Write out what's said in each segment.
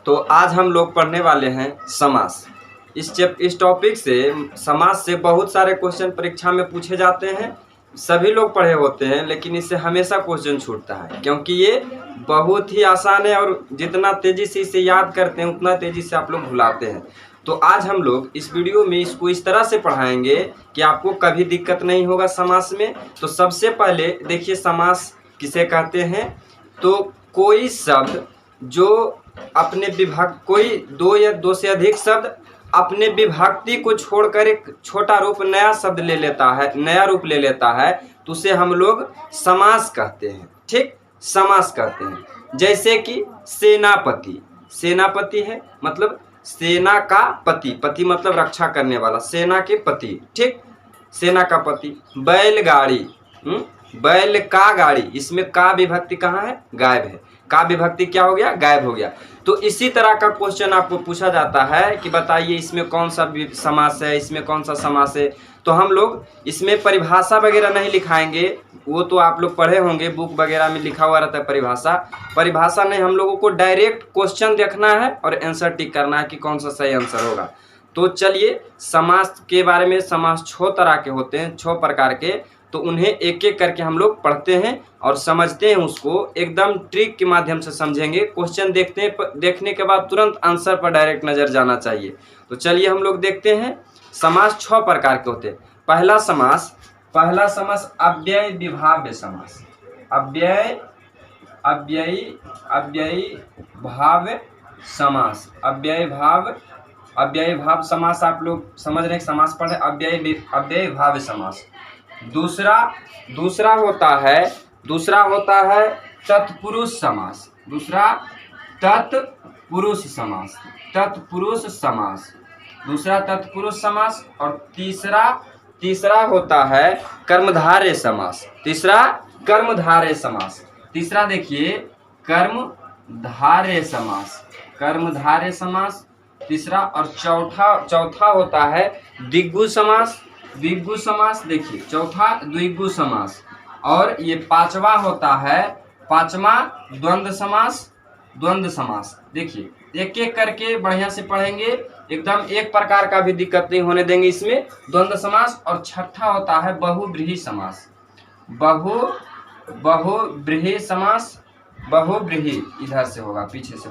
तो आज हम लोग पढ़ने वाले हैं समास। इस टॉपिक से समास से बहुत सारे क्वेश्चन परीक्षा में पूछे जाते हैं। सभी लोग पढ़े होते हैं, लेकिन इससे हमेशा क्वेश्चन छूटता है क्योंकि ये बहुत ही आसान है और जितना तेज़ी से इसे याद करते हैं उतना तेज़ी से आप लोग भुलाते हैं। तो आज हम लोग इस वीडियो में इसको इस तरह से पढ़ाएंगे कि आपको कभी दिक्कत नहीं होगा समास में। तो सबसे पहले देखिए समास किसे कहते हैं। तो कोई शब्द जो अपने विभक्त, कोई दो या दो से अधिक शब्द अपने विभक्ति को छोड़कर एक छोटा रूप नया शब्द ले लेता है, नया रूप ले लेता है, तो उसे हम लोग समास कहते हैं। ठीक, समास कहते हैं। जैसे कि सेनापति, सेनापति है मतलब सेना का पति, पति मतलब रक्षा करने वाला, सेना के पति। ठीक, सेना का पति। बैलगाड़ी, बैल का गाड़ी, इसमें का विभक्ति कहाँ है? गायब है। का विभक्ति क्या हो गया? गायब हो गया। तो इसी तरह का क्वेश्चन आपको पूछा जाता है कि बताइए इसमें कौन सा समास है, इसमें कौन सा समास है। तो हम लोग इसमें परिभाषा वगैरह नहीं लिखाएंगे, वो तो आप लोग पढ़े होंगे, बुक वगैरह में लिखा हुआ रहता है परिभाषा। परिभाषा नहीं, हम लोगों को डायरेक्ट क्वेश्चन देखना है और आंसर टिक करना है कि कौन सा सही आंसर होगा। तो चलिए समास के बारे में, समास 6 तरह के होते हैं, 6 प्रकार के, तो उन्हें एक एक करके हम लोग पढ़ते हैं और समझते हैं। उसको एकदम ट्रिक के माध्यम से समझेंगे। क्वेश्चन देखने के बाद तुरंत आंसर पर डायरेक्ट नज़र जाना चाहिए। तो चलिए हम लोग देखते हैं। समास 6 प्रकार के होते हैं। पहला समास अव्यय विभाव्य समास। अव्यय भाव समास। अव्यय भाव समास आप लोग समझ रहे हैं, समास पढ़े। अव्यय भाव समास। दूसरा होता है तत्पुरुष समास। दूसरा तत्पुरुष समास। और तीसरा होता है कर्मधारय समास। तीसरा देखिए कर्मधारय समास। तीसरा और चौथा होता है द्विगु समास। देखिए चौथा द्विगु समास। और ये पांचवा होता है द्वंद्व समास। देखिए एक एक करके बढ़िया से पढ़ेंगे, एकदम एक प्रकार का भी दिक्कत नहीं होने देंगे इसमें। द्वंद्व समास। और छठा होता है बहुव्रीहि समास। बहुव्रीहि इधर से होगा, पीछे से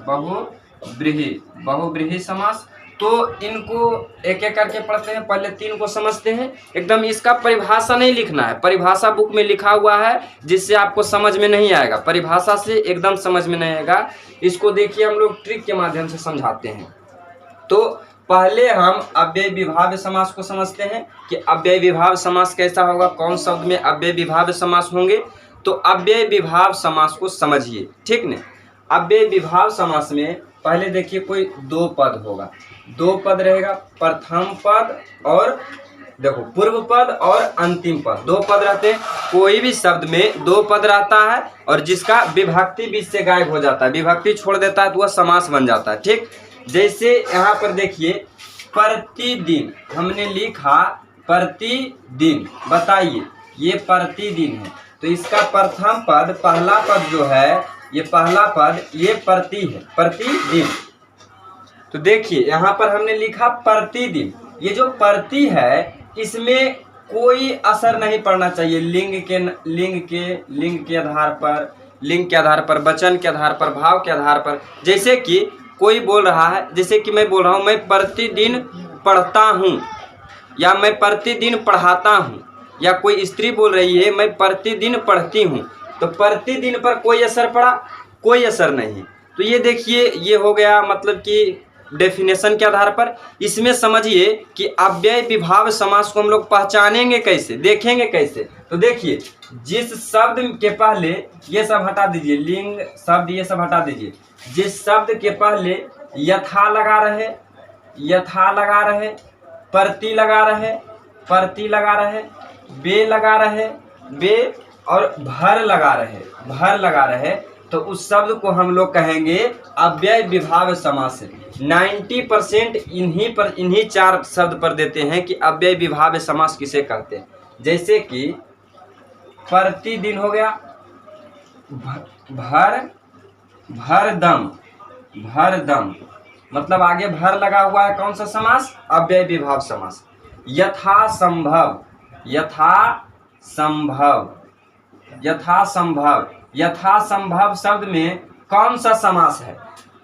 बहुव्रीहि समास। तो इनको एक एक करके पढ़ते हैं। पहले 3 को समझते हैं। एकदम इसका परिभाषा नहीं लिखना है, परिभाषा बुक में लिखा हुआ है जिससे आपको समझ में नहीं आएगा, परिभाषा से एकदम समझ में नहीं आएगा। इसको देखिए हम लोग ट्रिक के माध्यम से समझाते हैं। तो पहले हम अव्यय विभाव्य समास को समझते हैं कि अव्यय विभाव्य समास कैसा होगा, कौन शब्द में अव्यय विभाव्य समास होंगे। तो अव्यय विभाव्य समास को समझिए, ठीक न। अव्यय विभाव्य समास में पहले देखिए कोई 2 पद होगा, 2 पद रहेगा, प्रथम पद और देखो पूर्व पद और अंतिम पद। 2 पद रहते हैं। कोई भी शब्द में 2 पद रहता है और जिसका विभक्ति बीच से गायब हो जाता है, विभक्ति छोड़ देता है, तो वह समास बन जाता है। ठीक, जैसे यहाँ पर देखिए प्रतिदिन, हमने लिखा प्रतिदिन। बताइए ये प्रतिदिन है, तो इसका प्रथम पद, पहला पद जो है, ये पहला पद, ये प्रति है, प्रतिदिन। तो देखिए यहाँ पर हमने लिखा प्रतिदिन। ये जो प्रति है इसमें कोई असर नहीं पड़ना चाहिए लिंग के आधार पर, वचन के आधार पर, भाव के आधार पर। जैसे कि कोई बोल रहा है, जैसे कि मैं बोल रहा हूँ मैं प्रतिदिन पढ़ता हूँ, या मैं प्रतिदिन पढ़ाता हूँ, या कोई स्त्री बोल रही है मैं प्रतिदिन पढ़ती हूँ, तो प्रतिदिन पर कोई असर पड़ा? कोई असर नहीं। तो ये देखिए ये हो गया, मतलब कि डेफिनेशन के आधार पर। इसमें समझिए कि अव्यय विभाव्य समास को हम लोग पहचानेंगे कैसे, देखेंगे कैसे। तो देखिए जिस शब्द के पहले, ये सब हटा दीजिए, लिंग शब्द ये सब हटा दीजिए, जिस शब्द के पहले यथा लगा रहे, प्रति लगा रहे, बे लगा रहे, और भर लगा रहे, तो उस शब्द को हम लोग कहेंगे अव्यय विभाव्य समास। 90% इन्हीं 4 शब्द पर देते हैं कि अव्यय विभाव्य समास किसे कहते हैं। जैसे कि प्रतिदिन हो गया, भरदम, भरदम, मतलब आगे भर लगा हुआ है, कौन सा समास? अव्यय विभाव समास। यथासंभव, यथासंभव, यथासंभव, यथासंभव शब्द में कौन सा समास है?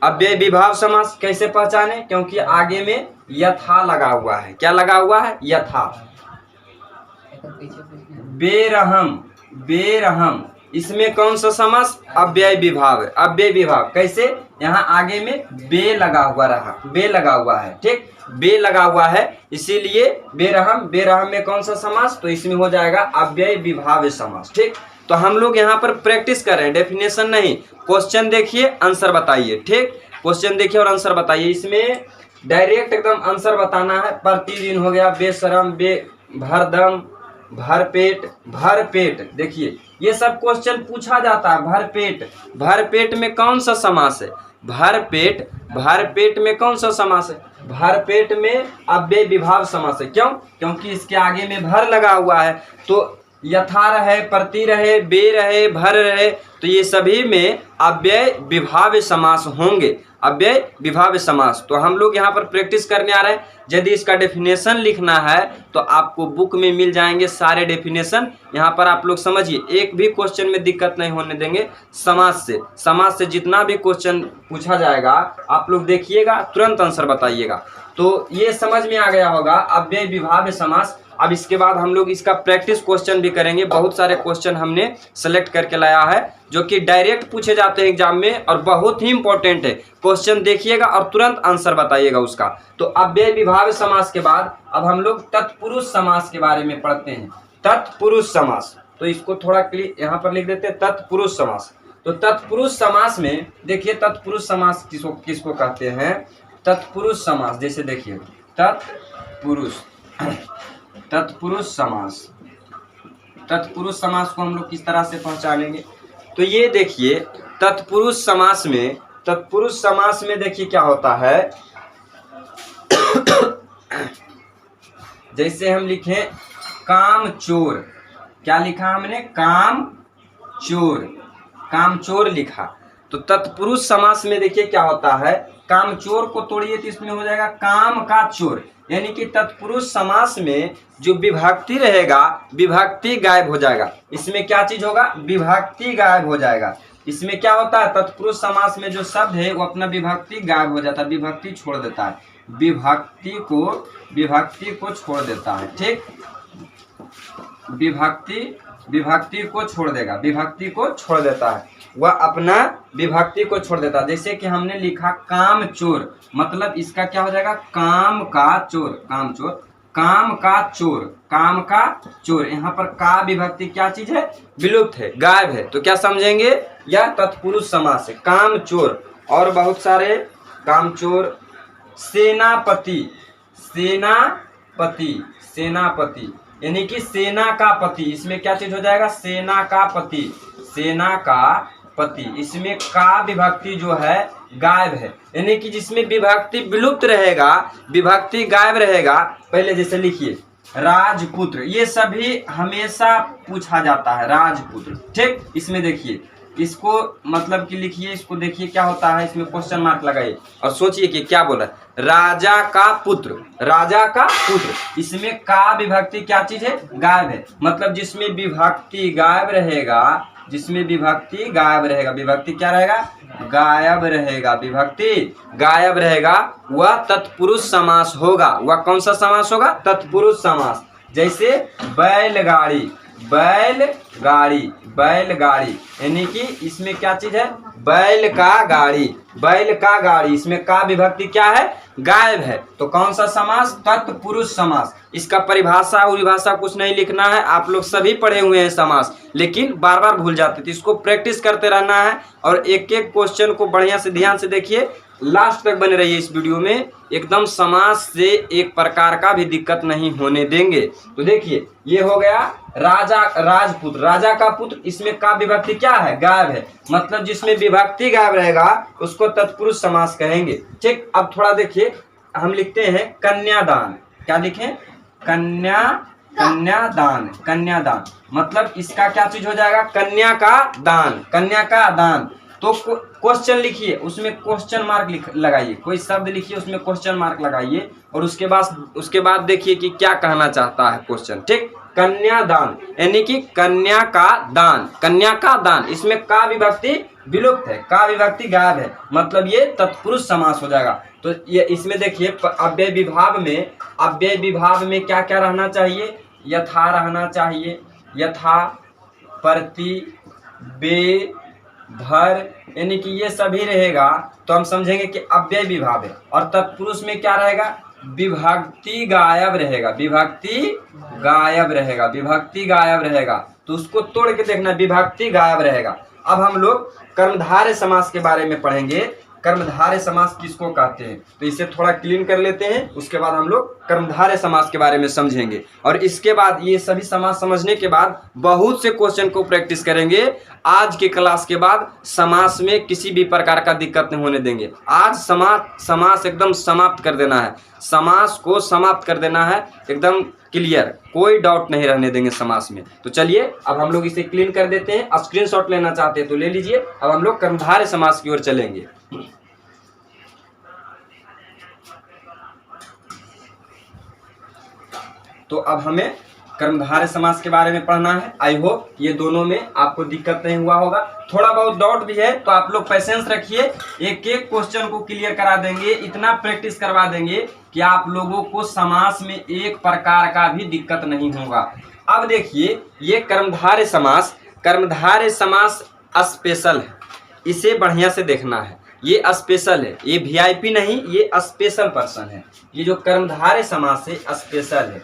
अव्यय विभाव समास। कैसे पहचाने? क्योंकि आगे में यथा लगा हुआ है। क्या लगा हुआ है? यथा। बेरहम, बेरहम, इसमें कौन सा समास? अव्यय विभाव है। अव्यय विभाव कैसे? यहाँ आगे में बे लगा हुआ रहा, बे लगा हुआ है, ठीक, बे लगा हुआ है, इसीलिए बेरहम। बेरहम में कौन सा समास? तो इसमें हो जाएगा अव्यय विभाव समास, ठीक। तो हम लोग यहाँ पर प्रैक्टिस कर रहे हैं, डेफिनेशन नहीं। क्वेश्चन देखिए, आंसर बताइए, ठीक। क्वेश्चन देखिए और आंसर बताइए। इसमें डायरेक्ट एकदम आंसर बताना है। प्रतिदिन हो गया, बेशरम, भरदम, भरपेट, भरपेट। देखिए ये सब क्वेश्चन पूछा जाता है। भरपेट, भरपेट में कौन सा समास है? भरपेट, भरपेट में कौन सा समास है? भरपेट में अव्यय विभाव समास है। क्यों? क्योंकि इसके आगे में भर लगा हुआ है। तो यथा रहे, प्रति रहे, बे रहे, भर रहे, तो ये सभी में अव्यय विभाव समास होंगे। अव्यय विभाव समास। तो हम लोग यहाँ पर प्रैक्टिस करने आ रहे हैं। यदि इसका डेफिनेशन लिखना है तो आपको बुक में मिल जाएंगे सारे डेफिनेशन। यहाँ पर आप लोग समझिए, एक भी क्वेश्चन में दिक्कत नहीं होने देंगे। समास से, समास से जितना भी क्वेश्चन पूछा जाएगा आप लोग देखिएगा, तुरंत आंसर बताइएगा। तो ये समझ में आ गया होगा अव्यय विभाव समास। अब इसके बाद हम लोग इसका प्रैक्टिस क्वेश्चन भी करेंगे। बहुत सारे क्वेश्चन हमने सेलेक्ट करके लाया है जो कि डायरेक्ट पूछे जाते हैं एग्जाम में और बहुत ही इंपॉर्टेंट है। क्वेश्चन देखिएगा और तुरंत आंसर बताइएगा उसका। तो अव्यय विभाव समास के बाद अब हम लोग तत्पुरुष समास के बारे में पढ़ते हैं। तत्पुरुष समास, तो इसको थोड़ा क्लियर यहाँ पर लिख देते हैं, तत्पुरुष समास। तो तत्पुरुष समास में देखिए, तत्पुरुष समास किसको कहते हैं? तत्पुरुष समास, जैसे देखिए तत्पुरुष, तत्पुरुष समास। तत्पुरुष समास को हम लोग किस तरह से पहचानेंगे? तो ये देखिए तत्पुरुष समास में, तत्पुरुष समास में देखिए क्या होता है। जैसे हम लिखें काम चोर, क्या लिखा हमने? काम चोर, काम चोर लिखा। तो तत्पुरुष समास में देखिए क्या होता है, काम चोर को तोड़िए तो इसमें हो जाएगा काम का चोर। यानी कि तत्पुरुष समास में जो विभक्ति रहेगा, विभक्ति गायब हो जाएगा। इसमें क्या चीज होगा? विभक्ति गायब हो जाएगा। इसमें क्या होता है? तत्पुरुष समास में जो शब्द है वो अपना विभक्ति गायब हो जाता है, विभक्ति छोड़ देता है, विभक्ति को छोड़ देता है, ठीक। विभक्ति को छोड़ देगा, विभक्ति को छोड़ देता है, वह अपना विभक्ति को छोड़ देता है। जैसे कि हमने लिखा काम चोर, मतलब इसका क्या हो जाएगा? काम का चोर, काम चोर, काम का चोर, काम का चोर। यहाँ पर का विभक्ति क्या चीज है? विलुप्त है, गायब है। तो क्या समझेंगे? यह तत्पुरुष समास है, काम चोर। और बहुत सारे काम चोर, सेनापति, सेनापति, सेनापति, यानी कि सेना का पति। इसमें क्या चीज हो जाएगा? सेना का पति, सेना का पति। इसमें का विभक्ति जो है गायब है, यानी कि जिसमें विभक्ति विलुप्त रहेगा, विभक्ति गायब रहेगा। पहले जैसे लिखिए राजपुत्र, ये सभी हमेशा पूछा जाता है, राजपुत्र, ठीक। इसमें देखिए, इसको मतलब कि लिखिए, इसको देखिए क्या होता है, इसमें क्वेश्चन मार्क लगाइए और सोचिए कि क्या बोला। राजा का पुत्र, राजा का पुत्र। इसमें का विभक्ति क्या चीज है? गायब है। मतलब जिसमें विभक्ति गायब रहेगा, जिसमें विभक्ति गायब रहेगा, विभक्ति क्या रहेगा? गायब रहेगा, विभक्ति गायब रहेगा, वह तत्पुरुष समास होगा। वह कौन सा समास होगा? तत्पुरुष समास। जैसे बैलगाड़ी, बैलगाड़ी, बैलगाड़ी, यानी कि इसमें क्या चीज है? बैल का गाड़ी, बैल का गाड़ी। इसमें का विभक्ति क्या है? गायब है। तो कौन सा समास? तत्पुरुष समास। इसका परिभाषा उरिभाषा कुछ नहीं लिखना है, आप लोग सभी पढ़े हुए हैं समास, लेकिन बार बार भूल जाते थे। इसको प्रैक्टिस करते रहना है और एक एक क्वेश्चन को बढ़िया से ध्यान से देखिए, लास्ट तक बने रहिए इस वीडियो में। एकदम समास से एक प्रकार का भी दिक्कत नहीं होने देंगे। तो देखिए ये हो गया राजा, राजपुत्र, राजा का पुत्र। इसमें का विभक्ति क्या है? गायब है। मतलब जिसमें विभक्ति गायब रहेगा उसको तत्पुरुष समास कहेंगे, ठीक। अब थोड़ा देखिए, हम लिखते हैं कन्यादान। क्या लिखें? कन्यादान, कन्यादान। मतलब इसका क्या चीज हो जाएगा? कन्या का दान, कन्या का दान। तो क्वेश्चन लिखिए, उसमें क्वेश्चन मार्क लगाइए, कोई शब्द लिखिए उसमें क्वेश्चन मार्क लगाइए, और उसके बाद देखिए कि क्या कहना चाहता है क्वेश्चन। ठीक, कन्यादान यानी कि कन्या का दान, कन्या का दान, इसमें का विभक्ति विलुप्त है, का विभक्ति गायब है, मतलब ये तत्पुरुष समास हो जाएगा। तो ये इसमें देखिए अव्यय विभाव में क्या क्या रहना चाहिए, यथा रहना चाहिए, यथा, प्रति, बे, भर, यानी कि ये सभी रहेगा तो हम समझेंगे कि अव्यय विभाव है। और तत्पुरुष में क्या रहेगा, विभक्ति गायब रहेगा, विभक्ति गायब रहेगा, विभक्ति गायब रहेगा, तो उसको तोड़ के देखना, विभक्ति गायब रहेगा। अब हम लोग कर्मधारय समास के बारे में पढ़ेंगे, कर्मधारय समास किसको कहते हैं, तो इसे थोड़ा क्लीन कर लेते हैं, उसके बाद हम लोग कर्मधारय समास के बारे में समझेंगे। और इसके बाद ये सभी समास समझने के बाद बहुत से क्वेश्चन को प्रैक्टिस करेंगे। आज के क्लास के बाद समास में किसी भी प्रकार का दिक्कत नहीं होने देंगे। आज समास एकदम समाप्त कर देना है, समास को समाप्त कर देना है, एकदम क्लियर, कोई डाउट नहीं रहने देंगे समास में। तो चलिए अब हम लोग इसे क्लीन कर देते हैं। अब स्क्रीनशॉट लेना चाहते हैं तो ले लीजिए। अब हम लोग कर्मधारय समास की ओर चलेंगे। तो अब हमें कर्मधारय समास के बारे में पढ़ना है। आई होप ये दोनों में आपको दिक्कत नहीं हुआ होगा। थोड़ा बहुत डाउट भी है तो आप लोग पेशेंस रखिए, एक एक क्वेश्चन को क्लियर करा देंगे, इतना प्रैक्टिस करवा देंगे कि आप लोगों को समास में एक प्रकार का भी दिक्कत नहीं होगा। अब देखिए ये कर्मधारय समास स्पेशल है, इसे बढ़िया से देखना है। ये स्पेशल है, ये वीआईपी नहीं, ये स्पेशल पर्सन है। ये जो कर्मधारय समास है स्पेशल है,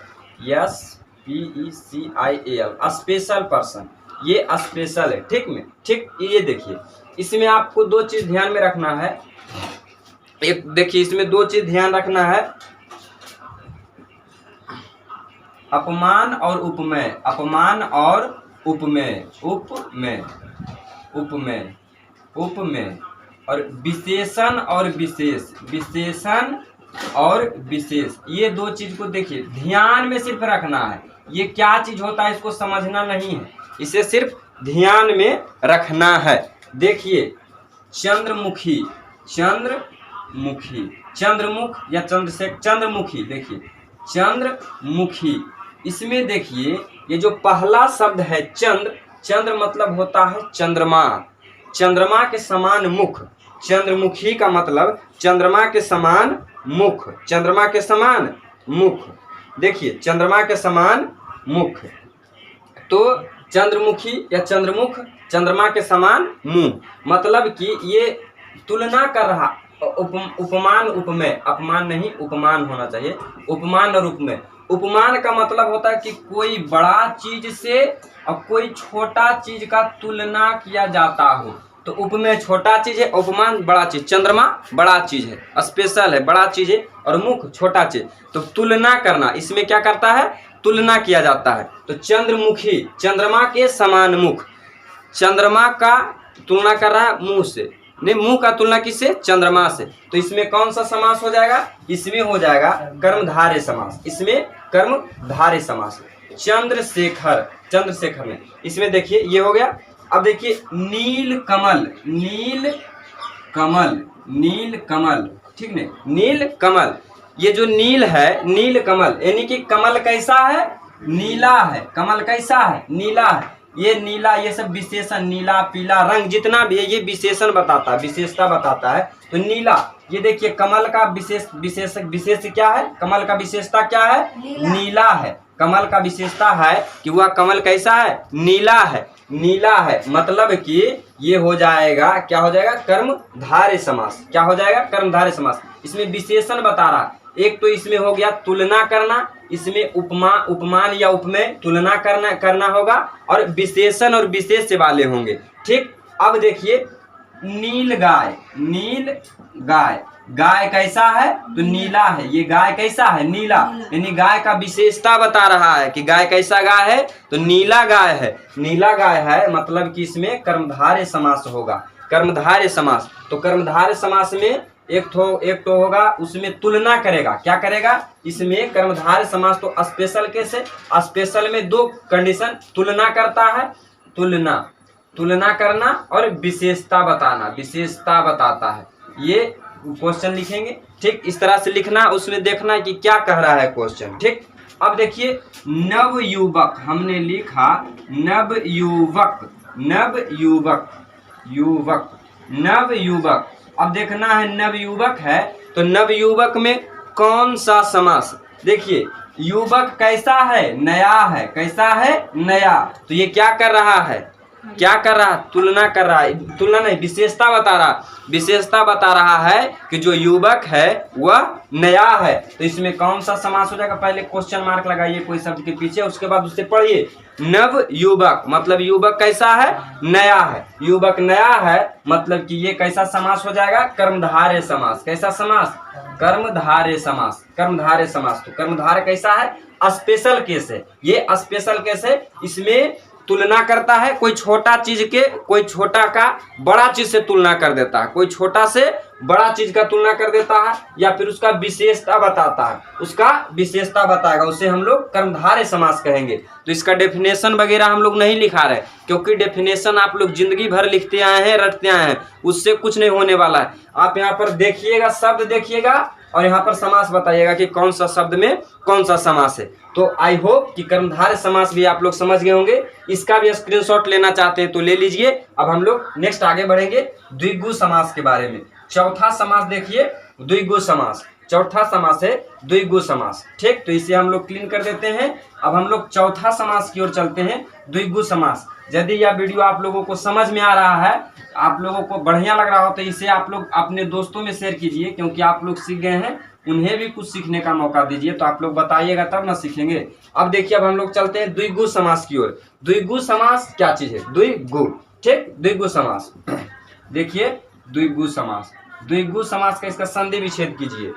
SPECIAL, स्पेशल पर्सन, ये स्पेशल है। ठीक, ये देखिए इसमें आपको दो चीज ध्यान में रखना है। एक देखिए इसमें दो चीज ध्यान रखना है, अपमान और उपमेय, अपमान और उपमेय, उपमेय और विशेषण और विशेष, विशेषण और विशेष, ये दो चीज को देखिए ध्यान में सिर्फ रखना है। ये क्या चीज होता है इसको समझना नहीं है, इसे सिर्फ ध्यान में रखना है। देखिए चंद्रमुखी, चंद्रमुख या चंद्रमुखी, देखिए चंद्रमुखी, इसमें देखिए ये जो पहला शब्द है चंद्र मतलब होता है चंद्रमा, चंद्रमा के समान मुख, चंद्रमुखी का मतलब चंद्रमा के समान मुख, चंद्रमा के समान मुख, देखिए चंद्रमा के समान मुख, तो चंद्रमुखी या चंद्रमुख, चंद्रमा के समान मुंह, मतलब कि ये तुलना कर रहा, उपमान उपमेय, अपमान नहीं उपमान होना चाहिए, उपमान और उपमेय। उपमान का मतलब होता है कि कोई बड़ा चीज से और कोई छोटा चीज का तुलना किया जाता हो, तो उपमेय छोटा चीज है, उपमान बड़ा चीज। चंद्रमा बड़ा चीज है, स्पेशल है, बड़ा चीज है, और मुख छोटा चीज, तो तुलना करना, इसमें क्या करता है, तुलना किया जाता है। तो चंद्रमुखी, चंद्रमा के समान मुख, चंद्रमा का तुलना कर रहा है मुंह से, नहीं मुंह का तुलना किससे, चंद्रमा से। तो इसमें कौन सा समास हो जाएगा, इसमें हो जाएगा कर्मधारय समास, इसमें कर्मधारय समास। चंद्रशेखर में, इसमें देखिए ये हो गया। अब देखिए नीलकमल, ठीक नहीं, नीलकमल, ये जो नील है, नीलकमल यानी कि कमल कैसा है, नीला है, कमल कैसा है, नीला है, ये नीला, ये सब विशेषण, नीला पीला रंग जितना भी है ये विशेषण बताता है, विशेषता बताता है। तो नीला, ये देखिए कमल का विशेष क्या है, कमल का विशेषता क्या है, नीला है। कमल का विशेषता है कि वह कमल कैसा है, नीला है, मतलब कि ये हो जाएगा, क्या हो जाएगा, कर्मधारय समास। क्या हो जाएगा, कर्मधारय समास। इसमें विशेषण बता रहा, एक तो इसमें हो गया तुलना करना, इसमें उपमान या उपमेय तुलना करना होगा, और विशेषण और विशेष से वाले होंगे। ठीक, अब देखिए नीलगाय, गाय कैसा है, तो नीला है, ये गाय कैसा है, नीला, यानी गाय का विशेषता बता रहा है कि गाय कैसा गाय है, तो नीला गाय है, मतलब कि इसमें कर्मधारय समास होगा, कर्मधारय समास। तो कर्मधारय समास में एक तो होगा, उसमें तुलना करेगा, क्या करेगा, इसमें कर्मधारय समास तो स्पेशल केस है, स्पेशल में दो कंडीशन, तुलना करता है, तुलना तुलना करना और विशेषता बताना, विशेषता बताता है। ये क्वेश्चन लिखेंगे, ठीक इस तरह से लिखना, उसमें देखना कि क्या कह रहा है क्वेश्चन, ठीक। अब देखिए नवयुवक, हमने लिखा नवयुवक, नवयुवक, युवक, नवयुवक। अब देखना है नवयुवक है तो नवयुवक में कौन सा समास, देखिए युवक कैसा है, नया है, कैसा है, नया, तो ये क्या कर रहा है, क्या कर रहा है, तुलना कर रहा है, तुलना नहीं विशेषता बता रहा, विशेषता बता रहा है कि जो युवक है वह नया है। तो इसमें कौन सा समास हो जाएगा, पहले क्वेश्चन मार्क लगाइए कोई शब्द के पीछे, उसके बाद उससे पढ़िए। नव युवक मतलब युवक कैसा है, नया है, युवक नया है मतलब कि ये कैसा समास हो जाएगा, कर्मधारय समास। कैसा समास, कर्मधारय समास, कर्मधारय समास। तो कर्मधारय कैसा है, स्पेशल केस है, ये स्पेशल केस है, इसमें तुलना करता है, कोई छोटा चीज के, कोई छोटा का बड़ा चीज से तुलना कर देता है, कोई छोटा से बड़ा चीज का तुलना कर देता है, या फिर उसका विशेषता बताता है, उसका विशेषता बताएगा, उसे हम लोग कर्मधारय समास कहेंगे। तो इसका डेफिनेशन वगैरह हम लोग नहीं लिखा रहे, क्योंकि डेफिनेशन आप लोग जिंदगी भर लिखते आए हैं, रटते आए हैं, उससे कुछ नहीं होने वाला है। आप यहाँ पर देखिएगा, शब्द देखिएगा और यहाँ पर समास बताइएगा कि कौन सा शब्द में कौन सा समास है। तो आई होप कि कर्मधारय समास भी आप लोग समझ गए होंगे। इसका भी स्क्रीनशॉट लेना चाहते हैं तो ले लीजिए। अब हम लोग नेक्स्ट आगे बढ़ेंगे द्विगु समास के बारे में। चौथा समास देखिए द्विगु समास, चौथा समास है द्विगु समास, ठीक। तो इसे हम लोग क्लीन कर देते हैं। अब हम लोग चौथा समास की ओर चलते हैं, द्विगु समास। यदि यह वीडियो आप लोगों को समझ में आ रहा है, आप लोगों को बढ़िया लग रहा हो, तो इसे आप लोग अपने दोस्तों में शेयर कीजिए, क्योंकि आप लोग सीख गए हैं, उन्हें भी कुछ सीखने का मौका दीजिए। तो आप लोग बताइएगा तब ना सीखेंगे। अब देखिए, अब हम लोग चलते हैं द्विगु समास की ओर। द्विगु समास क्या चीज है, द्विगु, ठीक, द्विगु समास। देखिए द्विगु समास, द्विगु समास का इसका संधि विच्छेद कीजिए।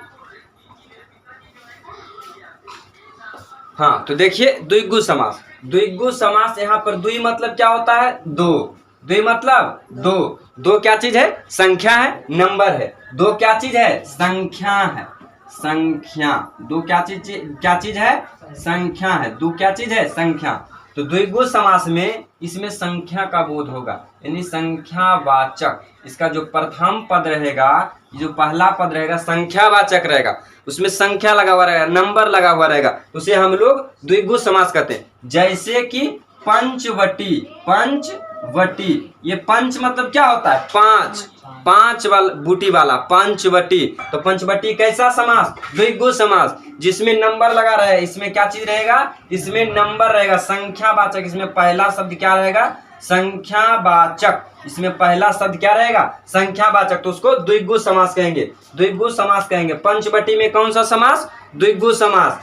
हाँ, तो देखिए द्विगु समास, द्विगु समास यहाँ पर द्वि मतलब क्या होता है, दो, द्वि मतलब दो, दो क्या चीज है, संख्या है, नंबर है। दो क्या चीज है, संख्या है, संख्या। दो क्या चीज है, संख्या है। दो क्या चीज है, संख्या। तो द्विगु समास में इसमें संख्या का बोध होगा, यानी संख्यावाचक। इसका जो प्रथम पद रहेगा, जो पहला पद रहेगा, संख्यावाचक रहेगा, उसमें संख्या लगा हुआ रहेगा, नंबर लगा हुआ रहेगा, तो उसे हम लोग द्विगु समास कहते हैं। जैसे कि पंचवटी, पंचवटी, ये पंच मतलब क्या होता है, पांच, पांच वाला बूटी वाला, पंचवटी। तो पंचवटी कैसा समास, द्विगु समास, जिसमें नंबर लगा रहा है। इसमें क्या चीज रहेगा, इसमें नंबर रहेगा, संख्यावाचक। इसमें पहला शब्द क्या रहेगा, संख्यावाचक। इसमें पहला शब्द क्या रहेगा, संख्यावाचक, तो उसको द्विगु समास कहेंगे, द्विगु समास कहेंगे। पंचवटी में कौन सा समास, द्विगु समास।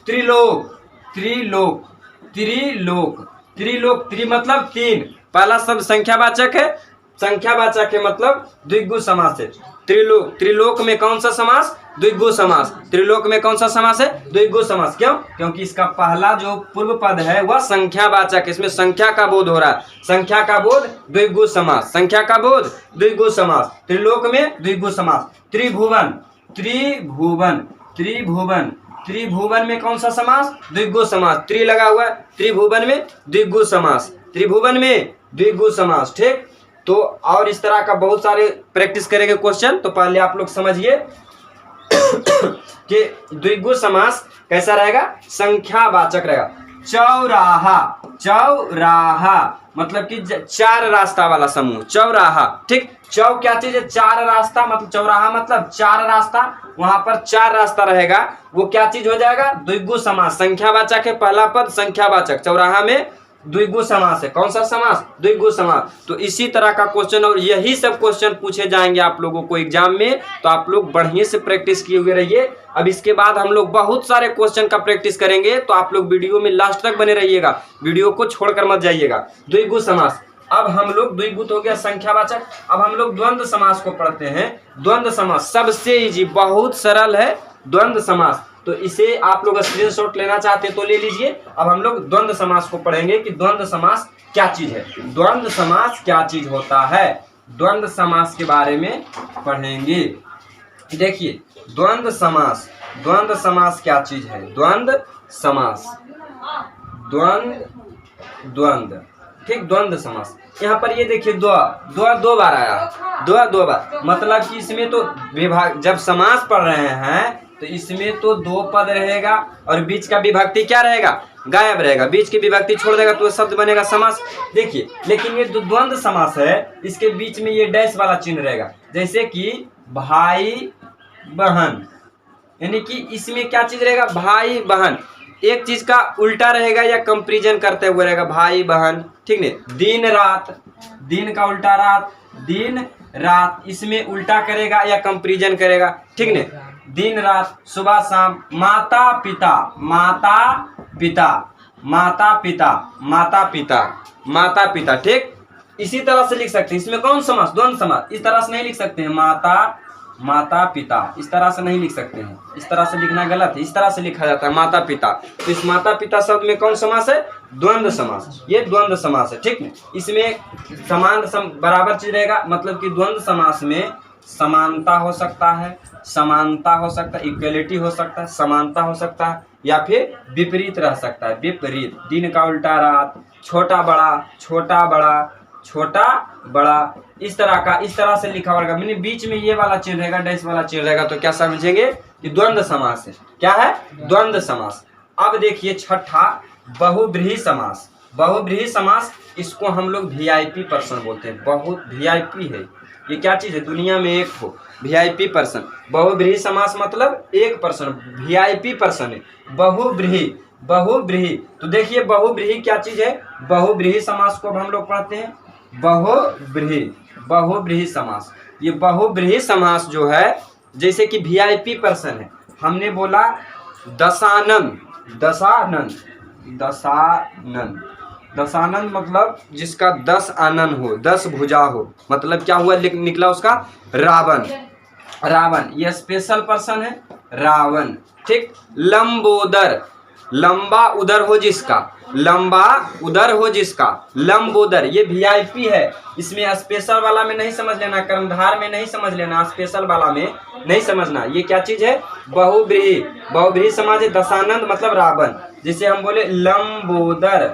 त्रिलोक, त्रिलोक, त्रिलोक, त्रिलोक, त्रि मतलब तीन, पहला शब्द संख्यावाचक है, संख्यावाचक है मतलब द्विगु समास है। त्रिलोक, त्रिलोक में कौन सा समास, द्विगु समास। त्रिलोक में कौन सा समास है, द्विगु समास। क्यों, क्योंकि इसका पहला जो पूर्व पद है वह संख्यावाचक, इसमें संख्या का बोध हो रहा है, संख्या का बोध, द्विगु समास, संख्या का बोध, द्विगु समास। त्रिलोक में द्विगु समास। त्रिभुवन, त्रिभुवन, त्रिभुवन, त्रिभुवन में कौन सा समास, द्विगु समास। त्रि लगा हुआ है, त्रिभुवन में द्विगु समास, त्रिभुवन में द्विगु समास, ठीक। तो और इस तरह का बहुत सारे प्रैक्टिस करेंगे क्वेश्चन। तो पहले आप लोग समझिए कि द्विगु समास कैसा रहेगा, संख्यावाचक रहेगा। चौराहा, चौराहा मतलब कि चार रास्ता वाला समूह, चौराहा, ठीक। चौ क्या चीज है, चार रास्ता, मतलब चौराहा मतलब चार रास्ता, वहां पर चार रास्ता रहेगा, वो क्या चीज हो जाएगा, द्विगु समास। संख्यावाचक है पहला पद, संख्यावाचक, चौराहा में द्विगु समास है। कौन सा समास, द्विगु समास। तो इसी तरह का क्वेश्चन और यही सब क्वेश्चन पूछे जाएंगे आप लोगों को एग्जाम में, तो आप लोग बढ़िया से प्रैक्टिस किए हुए रहिए। अब इसके बाद हम लोग बहुत सारे क्वेश्चन का प्रैक्टिस करेंगे, तो आप लोग वीडियो में लास्ट तक बने रहिएगा, वीडियो को छोड़कर मत जाइएगा। द्विगु समास, अब हम लोग द्विगु तो हो गया संख्यावाचक, अब हम लोग द्वंद्व समास को पढ़ते हैं। द्वंद्व समास सबसे इजी, बहुत सरल है द्वंद्व समास, तो इसे आप लोग स्क्रीनशॉट लेना चाहते हैं तो ले लीजिए। अब हम लोग द्वंद्व समास को पढ़ेंगे कि द्वंद्व समास क्या चीज है, द्वंद्व समास क्या चीज होता है, द्वंद्व समास के बारे में पढ़ेंगे। देखिए द्वंद्व समास, द्वंद्व समास क्या चीज है, द्वंद्व समास, द्वंद्व, द्वंद्व, ठीक, द्वंद्व समास। यहाँ पर ये देखिए दो बार आया, दो बार, मतलब कि इसमें तो विभाग, जब समास पढ़ रहे हैं तो इसमें तो दो पद रहेगा और बीच का विभक्ति क्या रहेगा, गायब रहेगा, बीच की विभक्ति छोड़ देगा तो शब्द बनेगा समास। देखिए, लेकिन ये द्वंद्व समास है, इसके बीच में ये डैश वाला चिन्ह रहेगा, जैसे कि भाई बहन, यानी कि इसमें क्या चीज रहेगा, भाई बहन, एक चीज का उल्टा रहेगा या कंपैरिजन करते हुए रहेगा, भाई बहन, ठीक नहीं। दिन रात, दिन का उल्टा रात, दिन रात, इसमें उल्टा करेगा या कंपैरिजन करेगा, ठीक नहीं। दिन रात, सुबह शाम, माता पिता, माता पिता, माता पिता, माता पिता, माता पिता, ठीक। इसी तरह से लिख सकते हैं, इसमें कौन समास, द्वंद्व समास। इस तरह से नहीं लिख सकते हैं, माता माता पिता, इस तरह से नहीं लिख सकते हैं, इस तरह से लिखना गलत है, इस तरह से लिखा जाता है माता पिता। तो इस माता पिता शब्द में कौन समास है, द्वंद्व समास, ये द्वंद्व समास है, ठीक है। इसमें समान बराबर चीज रहेगा, मतलब कि द्वंद्व समास में समानता हो सकता है, समानता हो सकता है, इक्वलिटी हो सकता है, समानता हो सकता है, या फिर विपरीत रह सकता है, विपरीत। दिन का उल्टा रात, छोटा बड़ा, छोटा बड़ा, छोटा बड़ा, इस तरह से लिखा होगा। मैंने बीच में ये वाला चिन्ह रहेगा, डैश वाला चिन्ह रहेगा, तो क्या समझेंगे कि द्वंद्व समास है। क्या है, द्वंद्व समास। अब देखिए छठा, बहुब्रीहि समास। बहुब्रीहि समास, इसको हम लोग वीआईपी पर्सन बोलते हैं, बहुत वीआईपी है ये, क्या चीज है, दुनिया में एक हो, वीआईपी पर्सन। बहुब्रीहि समास मतलब एक पर्सन, वीआईपी पर्सन है, बहुब्रीहि, बहुब्रीहि। तो देखिए बहुब्रीहि क्या चीज है, बहुब्रीहि समास को हम लोग पढ़ते हैं बहुब्रीहि, बहुब्रीहि समास। ये बहुब्रीहि समास जो है, जैसे कि वीआईपी पर्सन है, हमने बोला दशानन, दशानन, दशानन, दशानन मतलब जिसका 10 आनन हो, 10 भुजा हो, मतलब क्या हुआ, निकला उसका रावण, रावण, ये स्पेशल पर्सन है रावण, ठीक। लंबोदर, लंबा उदर हो जिसका, लंबा उदर हो जिसका, लंबोदर, ये वीआईपी है। इसमें स्पेशल वाला में नहीं समझ लेना, कर्मधार में नहीं समझ लेना, स्पेशल वाला में नहीं समझना। ये क्या चीज है, बहुब्रीहि, बहुब्रीहि समास है। दशानंद मतलब रावण, जिसे हम बोले लंबोदर,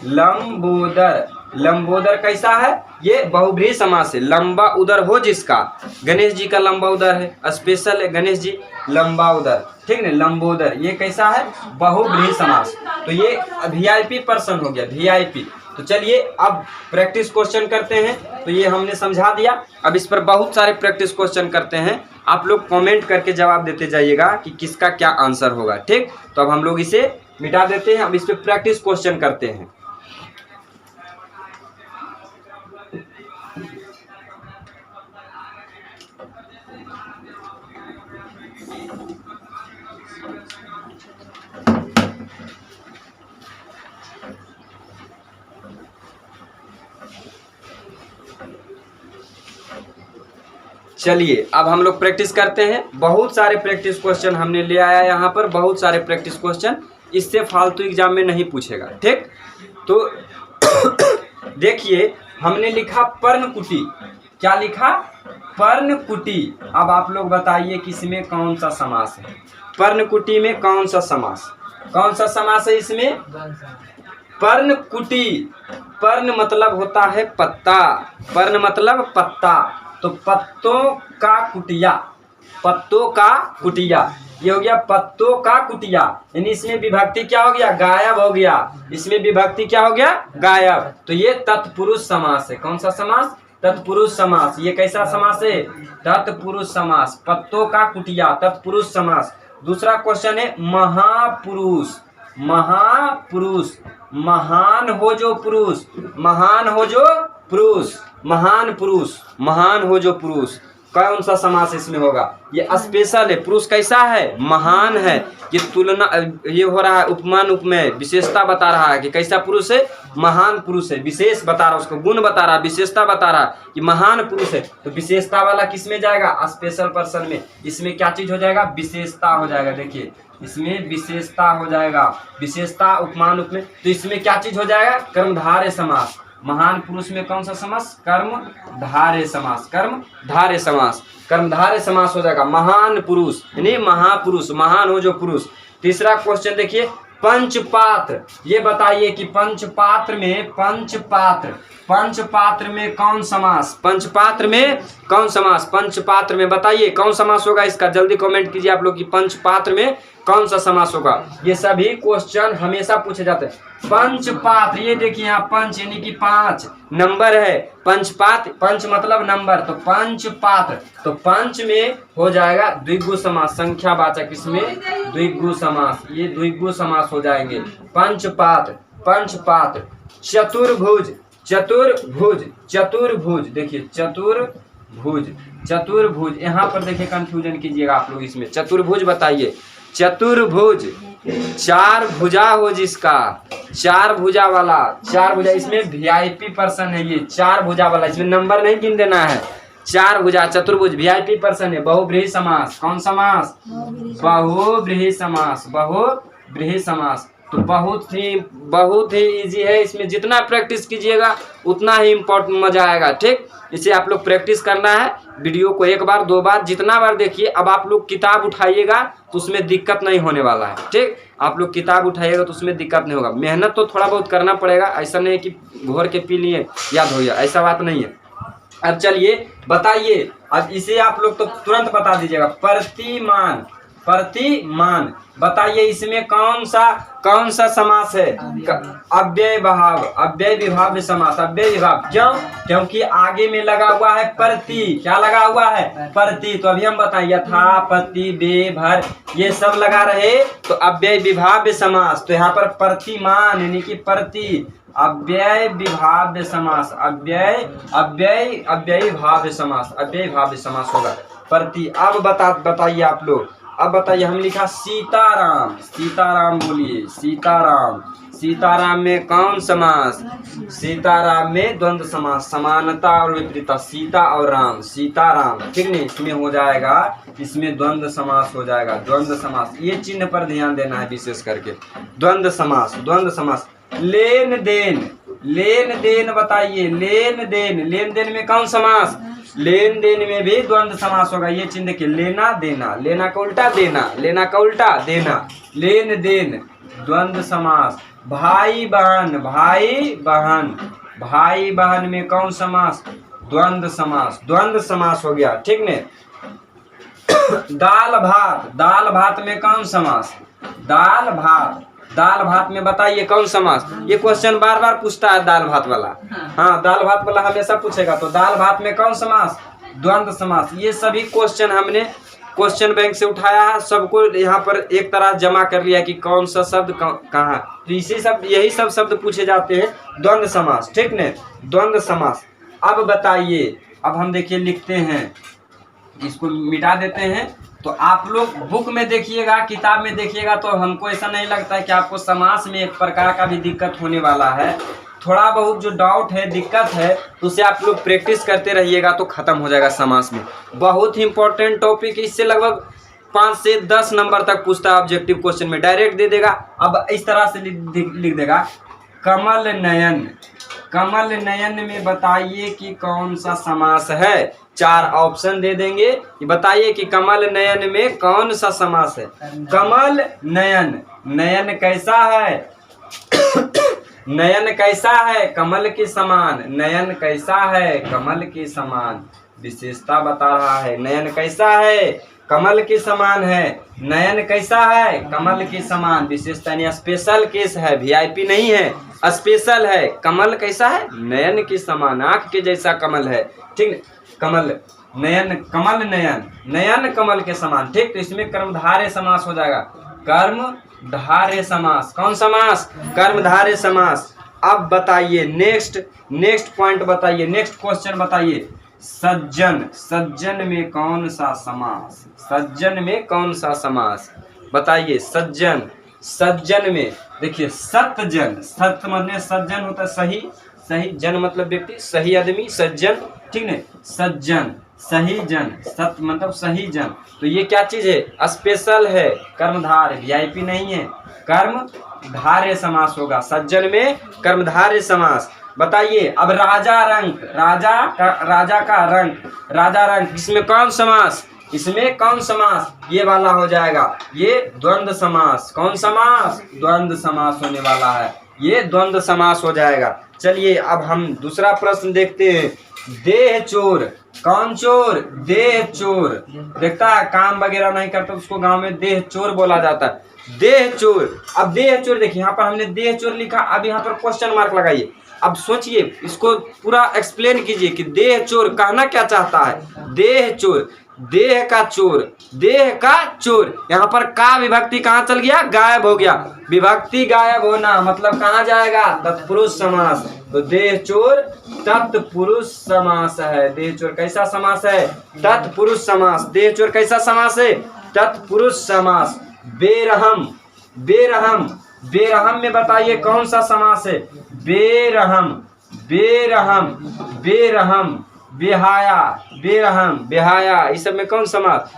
लंबोदर, लंबोदर कैसा है, ये बहुब्रीहि समास है। लंबा उदर हो जिसका, गणेश जी का लंबा उदर है, स्पेशल है गणेश जी, लंबा उदर, ठीक है, लंबोदर, ये कैसा है, बहुब्रीहि समास। तो ये वीआईपी पर्सन हो गया, वीआईपी। तो चलिए अब प्रैक्टिस क्वेश्चन करते हैं। तो ये हमने समझा दिया, अब इस पर बहुत सारे प्रैक्टिस क्वेश्चन करते हैं। आप लोग कमेंट करके जवाब देते जाइएगा कि किसका क्या आंसर होगा, ठीक। तो अब हम लोग इसे मिटा देते हैं, अब इस पर प्रैक्टिस क्वेश्चन करते हैं। चलिए अब हम लोग प्रैक्टिस करते हैं। बहुत सारे प्रैक्टिस क्वेश्चन हमने ले आया यहाँ पर, बहुत सारे प्रैक्टिस क्वेश्चन, इससे फालतू एग्जाम में नहीं पूछेगा, ठीक। तो देखिए हमने लिखा पर्णकुटी, क्या लिखा, पर्णकुटी। अब आप लोग बताइए कि इसमें कौन सा समास है, पर्णकुटी में कौन सा समास, कौन सा समास है इसमें, पर्णकुटी। पर्ण मतलब होता है पत्ता, पर्ण मतलब पत्ता, तो पत्तों का कुटिया, पत्तों का कुटिया, ये हो गया पत्तों का कुटिया। यानी इसमें विभक्ति क्या हो गया, गायब हो गया, इसमें विभक्ति क्या हो गया, गायब। तो ये तत्पुरुष समास है। कौन सा समास, तत्पुरुष समास। ये कैसा समास है, तत्पुरुष समास, पत्तों का कुटिया, तत्पुरुष समास। दूसरा क्वेश्चन है महापुरुष, महापुरुष, महान हो जो पुरुष, महान हो जो पुरुष, महान पुरुष, महान हो जो पुरुष, कौन सा समास इसमें होगा, ये स्पेशल है। पुरुष कैसा है, महान है। ये तुलना, ये हो रहा है उपमान उपमेय, विशेषता बता रहा है कि कैसा पुरुष है, महान पुरुष है, विशेष बता रहा है, उसको गुण बता रहा है, विशेषता बता रहा है कि महान पुरुष है। तो विशेषता वाला किस में जाएगा, स्पेशल पर्सन में। इसमें क्या चीज हो जाएगा, विशेषता हो जाएगा। देखिए इसमें विशेषता हो जाएगा, विशेषता उपमान उपमेय। तो इसमें क्या चीज हो जाएगा, कर्मधारय समास। महान पुरुष में कौन सा समास, कर्मधारय समास, कर्मधारय समास, कर्मधारय समास हो जाएगा। महान पुरुष यानी महापुरुष, महान हो जो पुरुष। तीसरा क्वेश्चन देखिए, पंचपात्र, ये बताइए कि पंचपात्र में कौन समास, पंचपात्र में कौन समास, पंचपात्र में बताइए कौन समास होगा इसका, जल्दी कमेंट कीजिए आप लोग कि पंचपात्र में कौन सा समास होगा। ये सभी क्वेश्चन हमेशा पूछे जाते हैं। पंचपात्र, ये देखिए यहाँ पंच यानी कि 5 नंबर है, पंचपात्र, पंच मतलब नंबर, तो पंचपात्र, तो पंच में हो जाएगा द्विगु समास, संख्यावाचक, इसमें द्विगु समास, ये द्विगु समास हो जाएंगे। पंचपात्र। चतुर्भुज, देखिए चतुर्भुज, यहाँ पर देखिए कंफ्यूजन कीजिएगा आप लोग इसमें। चतुर्भुज बताइए, चतुर्भुज 4 भुजा हो जिसका, 4 भुजा वाला, 4 भुजा, इसमें वीआईपी पर्सन है ये, 4 भुजा वाला, इसमें नंबर नहीं गिन देना है। 4 भुजा चतुर्भुज वीआईपी पर्सन है। बहुब्रीहि समास, कौन समास, बहुब्रीहि समास, तो बहुत ही इजी है, इसमें जितना प्रैक्टिस कीजिएगा उतना ही इम्पोर्टेंट मजा आएगा। ठीक, इसे आप लोग प्रैक्टिस करना है, वीडियो को 1 बार 2 बार जितना बार देखिए। अब आप लोग किताब उठाइएगा तो उसमें दिक्कत नहीं होने वाला है। ठीक, आप लोग किताब उठाइएगा तो उसमें दिक्कत नहीं होगा। मेहनत तो थोड़ा बहुत करना पड़ेगा, ऐसा नहीं है कि घोर के पी लिए याद हो गया, ऐसा बात नहीं है। अब चलिए बताइए, अब इसे आप लोग तो तुरंत बता दीजिएगा। प्रतिमान बताइए, इसमें कौन सा समास है, अव्यय विभाव समास, अव्यय विभाव, क्यों, क्योंकि आगे में लगा हुआ है प्रति, क्या लगा हुआ है, प्रति, तो अभी हम बताएं यथा, पति, बे, भर, ये सब लगा रहे तो अव्यय विभाव समास, तो यहाँ पर प्रतिमान यानी कि प्रति, अव्यय विभाव समास, अव्यय भाव समास होगा प्रति। अब बताइए आप लोग, अब बताइए, हम लिखा सीताराम बोलिए, सीताराम में कौन समास, सीताराम में द्वंद्व समास, समानता और विपरीतता, सीता और राम, सीताराम, ठीक नहीं, इसमें हो जाएगा, इसमें द्वंद्व समास हो जाएगा, द्वंद्व समास, ये चिन्ह पर ध्यान देना है विशेष करके, द्वंद्व समास। लेन देन बताइए, लेन देन में कौन समास, लेन देन में भी द्वंद्व समास होगा, ये चिन्ह देखिए, लेना का उल्टा देना, लेन देन द्वंद्व समास। भाई बहन में कौन समास, द्वंद्व समास हो गया, ठीक ने। दाल भात में कौन समास, दाल भात में बताइए कौन समास, ये क्वेश्चन बार पूछता है दाल भात वाला, हाँ दाल भात वाला हमेशा पूछेगा, तो दाल भात में कौन समास, द्वंद्व समास। ये सभी क्वेश्चन हमने क्वेश्चन बैंक से उठाया है, सबको यहाँ पर एक तरह जमा कर लिया कि कौन सा शब्द कहाँ, तो यही सब शब्द पूछे जाते हैं द्वंद्व समास, ठीक ने, द्वंद्व समास। अब बताइए, अब हम देखिए लिखते हैं, इसको मिटा देते हैं, तो आप लोग बुक में देखिएगा, किताब में देखिएगा, तो हमको ऐसा नहीं लगता है कि आपको समास में एक प्रकार का भी दिक्कत होने वाला है। थोड़ा बहुत जो डाउट है, दिक्कत है, तो उसे आप लोग प्रैक्टिस करते रहिएगा तो खत्म हो जाएगा समास में। बहुत ही इंपॉर्टेंट टॉपिक, इससे लगभग 5 से 10 नंबर तक पूछता है ऑब्जेक्टिव क्वेश्चन में, डायरेक्ट दे देगा। अब इस तरह से लिख देगा, कमल नयन में बताइए कि कौन सा समास है, 4 ऑप्शन दे देंगे, बताइए कि कमल नयन में कौन सा समास है। कमल नयन कैसा है, नयन कैसा है, कमल के समान, नयन कैसा है, कमल के समान, विशेषता बता रहा है, नयन कैसा है, कमल के समान है, नयन कैसा है, कमल के समान, विशेषता यानी स्पेशल केस है, वीआईपी नहीं है, स्पेशल है। कमल कैसा है, नयन के समान, आंख के जैसा कमल है, ठीक, कमल नयन कमल के समान, ठीक, तो इसमें कर्मधारय समास हो जाएगा, कर्मधारय समास, कौन समास, कर्मधारय समास। अब बताइए नेक्स्ट पॉइंट बताइए, नेक्स्ट क्वेश्चन बताइए, सज्जन में कौन सा समास, सज्जन में कौन सा समास बताइए। सज्जन में देखिए, सत्य मतलब सज्जन होता है सही जन मतलब व्यक्ति, सही आदमी, सज्जन, ठीक है, सज्जन, सही जन, सत्य मतलब सही जन, तो ये क्या चीज है, स्पेशल है, कर्मधारय, वीआईपी नहीं है, कर्मधारय समास होगा, सज्जन में कर्मधारय समास। बताइए अब राजा का रंक, इसमें कौन समास, इसमें कौन समास, ये वाला हो जाएगा, ये द्वंद्व समास। कौन समास, द्वंद्व समास होने वाला है, ये द्वंद्व समास हो जाएगा। चलिए अब हम दूसरा प्रश्न देखते हैं। देह चोर, कौन चोर, देह चोर। देखता है काम वगैरह नहीं करता उसको गांव में देह चोर बोला जाता है। देह चोर, अब देह चोर देखिए यहाँ पर हमने देह चोर लिखा, अब यहाँ पर क्वेश्चन मार्क लगाइए। अब सोचिए, इसको पूरा एक्सप्लेन कीजिए कि देह चोर कहना क्या चाहता है। देह चोर, देह का चोर, देह का चोर। यहाँ पर का विभक्ति कहाँ चल गया, गायब हो गया। विभक्ति गायब होना मतलब कहाँ जाएगा, तत्पुरुष समास। तो देह चोर तत्पुरुष समास है। देह चोर कैसा समास है, तत्पुरुष समास। देह चोर कैसा समास है, तत्पुरुष समास। बेरहम, बेरहम, बेरहम में बताइए कौन सा समास है। बेरहम, बेरहम, बेरहम, बेहाया, बेरहम, बेहाया, इस सब में कौन समास,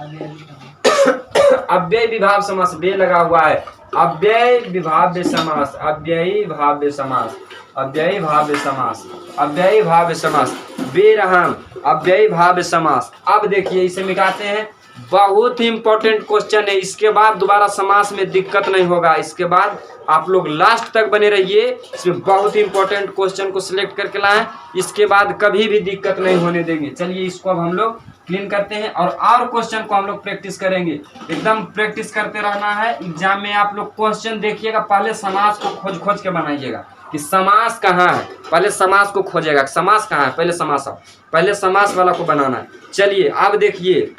अव्यय विभाव समास। बे लगा हुआ है, अव्यय विभाव्य समास, अव्ययी भाव्य समास, अव्ययी भाव्य समास, अव्ययी भाव्य समास। बेरहम, अव्ययी भाव्य समास। अब देखिए इसे मिटाते हैं, बहुत ही इंपॉर्टेंट क्वेश्चन है। इसके बाद दोबारा समास में दिक्कत नहीं होगा। इसके बाद आप लोग लास्ट तक बने रहिए, इसमें बहुत ही इंपॉर्टेंट क्वेश्चन को सिलेक्ट करके लाएं। इसके बाद कभी भी दिक्कत नहीं होने देंगे। चलिए इसको अब हम लोग क्लीन करते हैं और क्वेश्चन को हम लोग प्रैक्टिस करेंगे। एकदम प्रैक्टिस करते रहना है। एग्जाम में आप लोग क्वेश्चन देखिएगा, पहले समास को खोज खोज के बनाइएगा कि समास कहाँ है। पहले समास को खोजेगा, समास कहाँ है, पहले समास, पहले समास वाला को बनाना है। चलिए अब देखिए,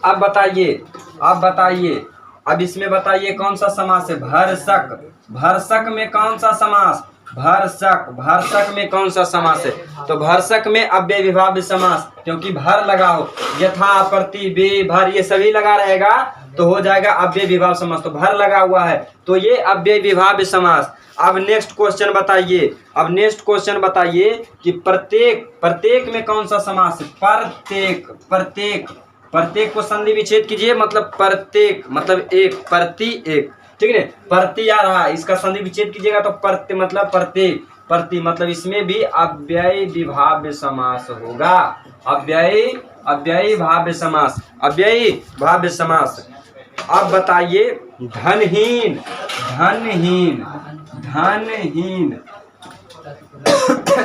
अब बताइए, अब बताइए, अब इसमें बताइए कौन सा समास है। भरसक, भरसक में कौन सा समास, भरसक, भरसक में कौन सा समास है। तो भरसक में अव्यय विभाव्य समास, क्योंकि भर लगाओ, यथा, प्रति, बे, भर, ये सभी लगा रहेगा तो हो जाएगा अव्यय विभाव समास। तो भर लगा हुआ है तो ये अव्यय विभाव्य समास। अब नेक्स्ट क्वेश्चन बताइए, अब नेक्स्ट क्वेश्चन बताइए कि प्रत्येक, प्रत्येक में कौन सा समास है। प्रत्येक, प्रत्येक, प्रत्येक को संधि विच्छेद कीजिए, मतलब प्रत्येक मतलब एक, प्रति एक, ठीक है। प्रति आ रहा है, इसका संधि विच्छेद कीजिएगा तो प्रति मतलब प्रत्येक, प्रति मतलब इसमें भी अव्यय विभाव्य समास होगा। अव्यय, अव्ययी भाव्य समास, अव्ययी भाव्य समास। अब बताइए धनहीन, धनहीन, धनहीन,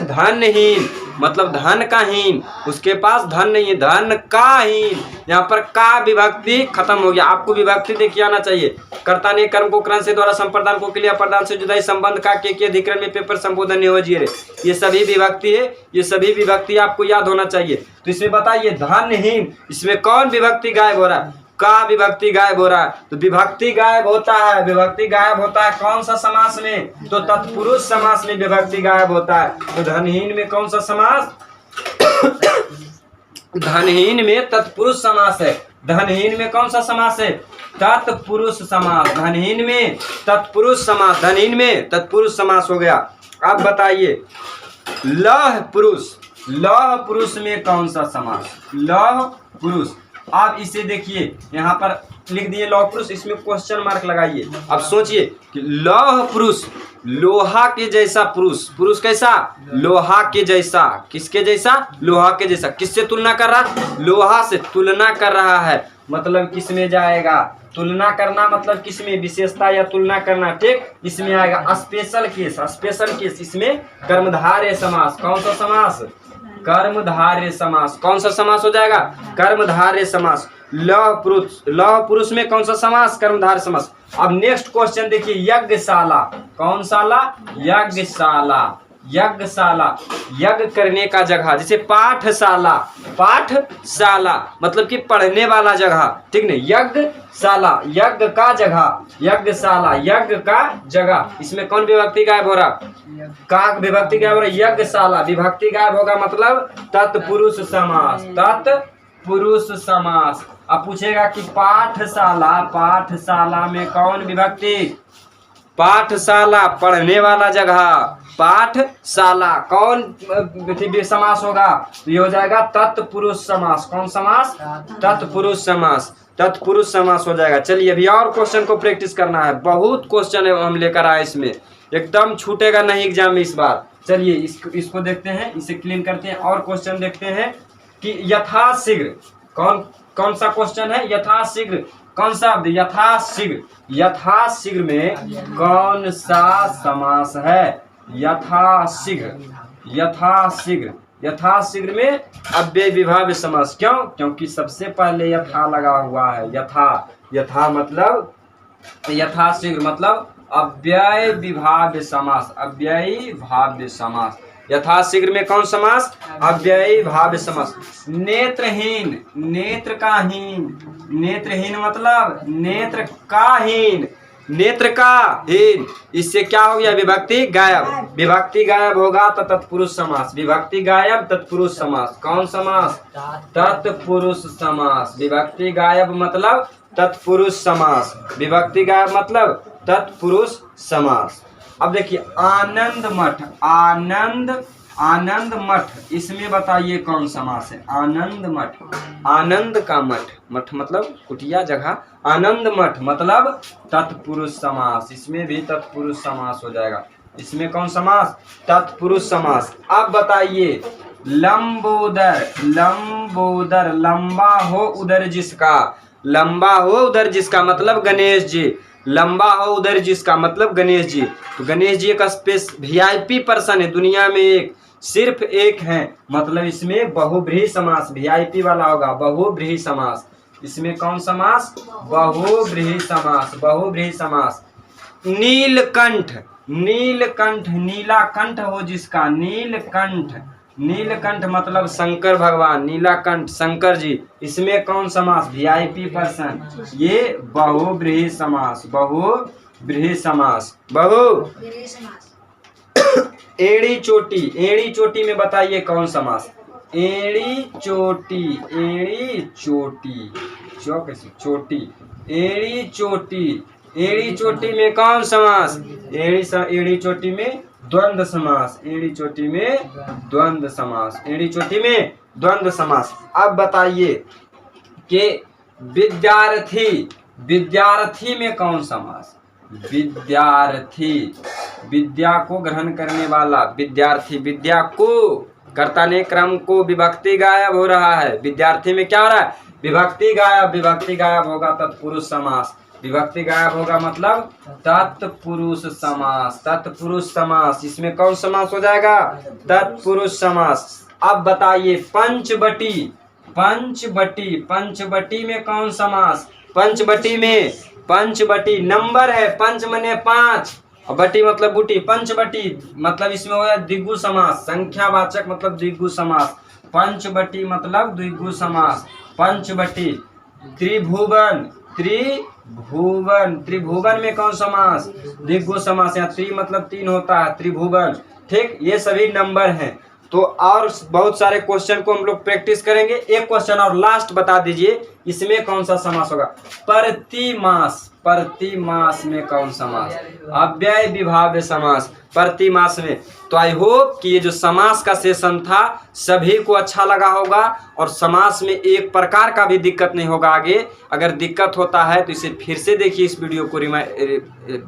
धनहीन मतलब धन का हीन, उसके पास धन नहीं है, धन का हीन। यहाँ पर का विभक्ति खत्म हो गया। आपको विभक्ति देखिए आना चाहिए। कर्ता ने कर्म को करण से द्वारा संप्रदान को क्रिया प्रदान से जुदाई संबंध का के अधिकरण में पेपर संबोधन नियोज्य, ये सभी विभक्ति है, ये सभी विभक्ति आपको याद होना चाहिए। तो इसमें बताइए धनहीन, इसमें कौन विभक्ति गायब हो रहा है, का विभक्ति गायब हो रहा है। तो विभक्ति गायब होता है, विभक्ति गायब होता है कौन सा समास में, तो तत्पुरुष समास में विभक्ति गायब होता है। तो धनहीन में कौन सा समास, धनहीन में तत्पुरुष समास है। धनहीन में कौन सा समास है, तत्पुरुष समास। धनहीन में तत्पुरुष समास, धनहीन में तत्पुरुष समास हो गया। अब बताइए लह पुरुष, लह पुरुष में कौन सा समास, लह पुरुष। आप इसे देखिए यहाँ पर लिख दिए लौह पुरुष, इसमें क्वेश्चन मार्क लगाइए। अब सोचिए कि लौह पुरुष, लोहा के जैसा पुरुष, पुरुष कैसा, लोहा के जैसा, किसके जैसा, लोहा के जैसा। किससे तुलना कर रहा, लोहा से तुलना कर रहा है, मतलब किस में जाएगा, तुलना करना मतलब किसमें, विशेषता या तुलना करना, ठीक, इसमें आएगा स्पेशल केस, स्पेशल केस। इसमें कर्मधारय समास, कौन सा समास, कर्मधारय समास। कौन सा समास हो जाएगा, कर्मधारय समास। लौह पुरुष, लौह पुरुष में कौन सा समास, कर्मधारय समास। अब नेक्स्ट क्वेश्चन देखिए यज्ञशाला, कौन साला, यज्ञशाला, यज्ञशाला, यज्ञ करने का जगह, जैसे पाठशाला, पाठशाला मतलब कि पढ़ने वाला जगह, ठीक नहीं, यज्ञशाला, यज्ञ का जगह, यज्ञशाला, यज्ञ का जगह। इसमें कौन विभक्ति गायब हो रहा, का विभक्ति गायब हो रहा, यज्ञशाला, विभक्ति गायब होगा मतलब तत्पुरुष समास, तत्पुरुष समास। अब पूछेगा कि पाठशाला, पाठशाला में कौन विभक्ति, पाठशाला पढ़ने वाला जगह, पाठशाला कौन समास होगा, ये हो जाएगा तत्पुरुष समास। कौन समास, तत्पुरुष समास, तत्पुरुष समास हो जाएगा। चलिए अभी और क्वेश्चन को प्रैक्टिस करना है, बहुत क्वेश्चन है हम लेकर आए, इसमें एकदम छूटेगा नहीं एग्जाम में इस बार। चलिए इसको देखते हैं, इसे क्लीन करते हैं और क्वेश्चन देखते हैं कि यथाशीघ्र, कौन कौन सा क्वेश्चन है, यथाशीघ्र कौन सा शब्द, यथाशीघ्र, यथाशीघ्र में कौन सा समास है, यथाशीघ्र, यथाशीघ्र, यथाशीघ्र में अव्यय विभाव्य समास। क्यों? क्योंकि सबसे पहले यथा लगा हुआ है, यथा, यथा मतलब यथाशीघ्र मतलब अव्यय विभाव्य समास, अव्ययी भाव्य समास। यथाशीघ्र में कौन समास, अव्ययी भाव्य समास। नेत्रहीन, नेत्र का हीन, नेत्रहीन मतलब नेत्र का हीन, नेत्र का हीन, इससे क्या हो गया, विभक्ति गायब, विभक्ति गायब होगा तो तत्पुरुष समास, विभक्ति गायब तत्पुरुष समास। कौन समास, तत्पुरुष समास, विभक्ति गायब मतलब तत्पुरुष समास, विभक्ति गायब मतलब तत्पुरुष समास। अब देखिए आनंद मठ, आनंद, आनंद मठ, इसमें बताइए कौन समास है, आनंद मठ, आनंद का मठ, मठ मतलब कुटिया जगह, आनंद मठ मतलब तत्पुरुष समास, इसमें भी तत्पुरुष समास हो जाएगा। इसमें कौन समास, तत्पुरुष समास। अब बताइए लंबोदर, लंबोदर, लंबा हो उधर जिसका, लंबा हो उधर जिसका मतलब गणेश जी, लंबा हो उधर जिसका मतलब गणेश जी। तो गणेश जी एक स्पेस वीआईपी पर्सन है दुनिया में, एक सिर्फ एक है, मतलब इसमें बहुव्रीहि समास, वीआईपी वाला होगा, बहुव्रीहि समास। इसमें कौन समास, बहुव्रीहि समास, बहुव्रीहि समास। नीलकंठ, नीलकंठ, नीला कंठ हो जिसका, नीलकंठ, नीलकंठ मतलब शंकर भगवान, नीलाकंठ शंकर जी, इसमें कौन समास, वीआईपी पर्सन, ये बहुव्रीहि समास, बहुव्रीहि समास, बहुव्रीहि समास। एड़ी चोटी, एड़ी चोटी में बताइए कौन समास, एड़ी चोटी, एड़ी चोटी, चोटी, एड़ी चोटी, एड़ी चोटी में कौन समास, एड़ी चोटी में द्वंद्व समास, एड़ी चोटी में द्वंद्व समास, एड़ी चोटी में द्वंद्व समास। अब बताइए कि विद्यार्थी, विद्यार्थी में कौन समास, विद्यार्थी, विद्या को ग्रहण करने वाला, विद्यार्थी, विद्या को, कर्ता ने क्रम को, विभक्ति गायब हो रहा है, विद्यार्थी में क्या हो रहा है, विभक्ति गायब, विभक्ति गायब होगा तत्पुरुष समास, विभक्ति गायब होगा मतलब तत्पुरुष समास, तत्पुरुष समास। इसमें कौन समास हो जाएगा, तत्पुरुष समास। अब बताइए पंचवटी, पंचवटी, पंचवटी में कौन समास, पंचवटी में, पंचवटी नंबर है, पंच मने पांच, और बटी मतलब बूटी, पंचवटी मतलब इसमें हो द्विगु समास, संख्यावाचक मतलब द्विगु समास, पंचवटी मतलब द्विगु समास, पंचवटी। त्रिभुवन, त्रिभुवन, त्रिभुवन में कौन समास, द्विगु समास, यहाँ त्रि मतलब तीन होता है, त्रिभुवन। ठीक, ये सभी नंबर हैं। तो और बहुत सारे क्वेश्चन को हम लोग प्रैक्टिस करेंगे। एक क्वेश्चन और लास्ट बता दीजिए, इसमें कौन सा समास होगा, प्रतिमास, प्रतिमास में कौन समास, अव्यय विभाव्य समास, प्रतिमास में। तो आई होप कि ये जो समास का सेशन था सभी को अच्छा लगा होगा, और समास में एक प्रकार का भी दिक्कत नहीं होगा आगे। अगर दिक्कत होता है तो इसे फिर से देखिए, इस वीडियो को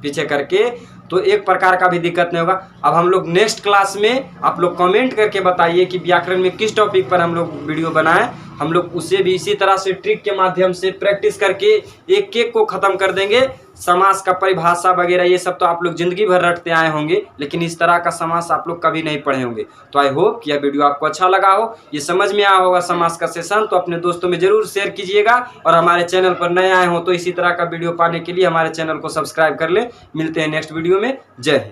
पीछे करके, तो एक प्रकार का भी दिक्कत नहीं होगा। अब हम लोग नेक्स्ट क्लास में आप लोग कमेंट करके बताइए कि व्याकरण में किस टॉपिक पर हम लोग वीडियो बनाएं, हम लोग उसे भी इसी तरह से ट्रिक के माध्यम से प्रैक्टिस करके एक एक को ख़त्म कर देंगे। समास का परिभाषा वगैरह ये सब तो आप लोग ज़िंदगी भर रटते आए होंगे, लेकिन इस तरह का समास आप लोग कभी नहीं पढ़े होंगे। तो आई होप कि यह वीडियो आपको अच्छा लगा हो, ये समझ में आया होगा समास का सेशन। तो अपने दोस्तों में ज़रूर शेयर कीजिएगा, और हमारे चैनल पर नए आए हो तो इसी तरह का वीडियो पाने के लिए हमारे चैनल को सब्सक्राइब कर ले। मिलते हैं नेक्स्ट वीडियो में। जय हिंद।